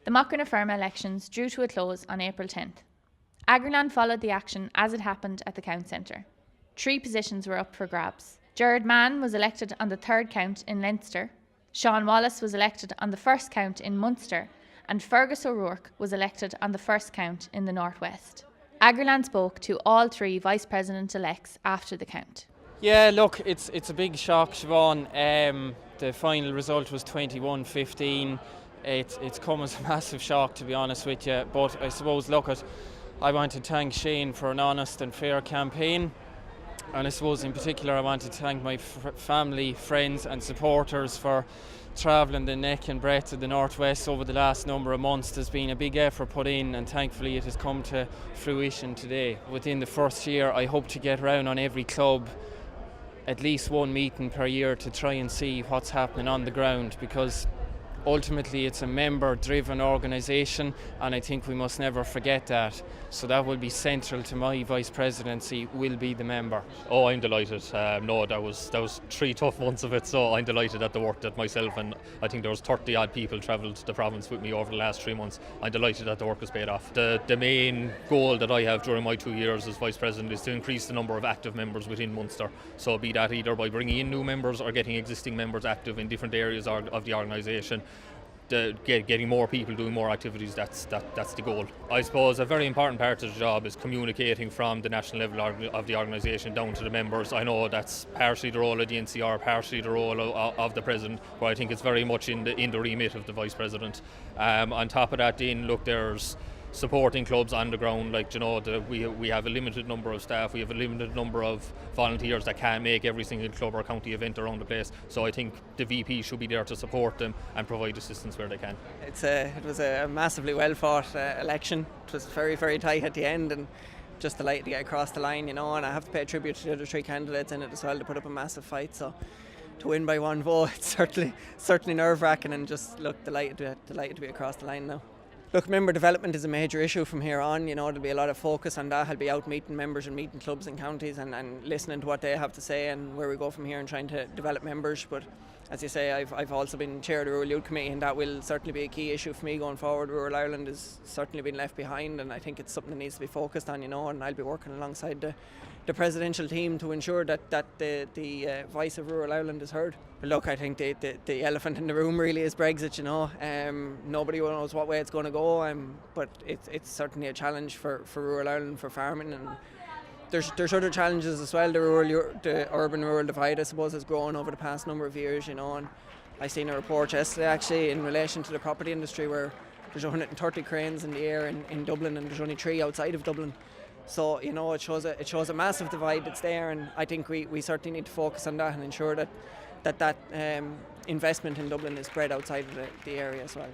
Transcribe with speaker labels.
Speaker 1: The Macra elections drew to a close on April 10th. Agriland followed the action as it happened at the count centre. 3 positions were up for grabs. Gerard Mann was elected on the 3rd count in Leinster, Sean Wallace was elected on the 1st count in Munster, and Fergus O'Rourke was elected on the 1st count in the North West. Agriland spoke to all 3 Vice President-elects after the count.
Speaker 2: Yeah, look, it's a big shock, Siobhan. The final result was 21-15. It's come as a massive shock, to be honest with you. But I suppose, I want to thank Shane for an honest and fair campaign. And I suppose in particular I want to thank my family, friends and supporters for travelling the neck and breadth of the Northwest over the last number of months. There's been a big effort put in and thankfully it has come to fruition today. Within the first year I hope to get round on every club at least one meeting per year to try and see what's happening on the ground, because ultimately it's a member-driven organisation and I think we must never forget that. So that will be central to my vice presidency, will be the member.
Speaker 3: Oh, I'm delighted. No, that was 3 tough months of it, so I'm delighted at the work that myself and I think there was 30 odd people travelled the province with me over the last 3 months. I'm delighted that the work has paid off. The main goal that I have during my 2 years as vice president is to increase the number of active members within Munster. So be that either by bringing in new members or getting existing members active in different areas of the organisation. Getting more people doing more activities, that's the goal. I suppose a very important part of the job is communicating from the national level of the organisation down to the members. I know that's partially the role of the NCR, partially the role of the president, but I think it's very much in the remit of the vice president. On top of that, then look, there's supporting clubs on the ground, we have a limited number of staff, we have a limited number of volunteers that can't make every single club or county event around the place, so I think the VP should be there to support them and provide assistance where they can.
Speaker 4: It was a massively well fought election. It was very, very tight at the end and just delighted to get across the line, and I have to pay tribute to the other 3 candidates in it as well to put up a massive fight, so to win by 1 vote, it's certainly nerve-wracking, and just delighted to be across the line now. Look, member development is a major issue from here on. There'll be a lot of focus on that. I'll be out meeting members and meeting clubs and counties and listening to what they have to say and where we go from here and trying to develop members. But as you say, I've also been chair of the Rural Youth Committee, and that will certainly be a key issue for me going forward. Rural Ireland has certainly been left behind, and I think it's something that needs to be focused on, and I'll be working alongside the presidential team to ensure that the voice of rural Ireland is heard. But look, I think the elephant in the room really is Brexit. Nobody knows what way it's going to go, but it's certainly a challenge for rural Ireland, for farming, and there's other challenges as well. The urban-rural divide, I suppose, has grown over the past number of years. And I seen a report yesterday actually in relation to the property industry where there's 130 cranes in the air in Dublin, and there's only 3 outside of Dublin. So it shows a massive divide that's there, and I think we certainly need to focus on that and ensure that investment in Dublin is spread outside of the area as well.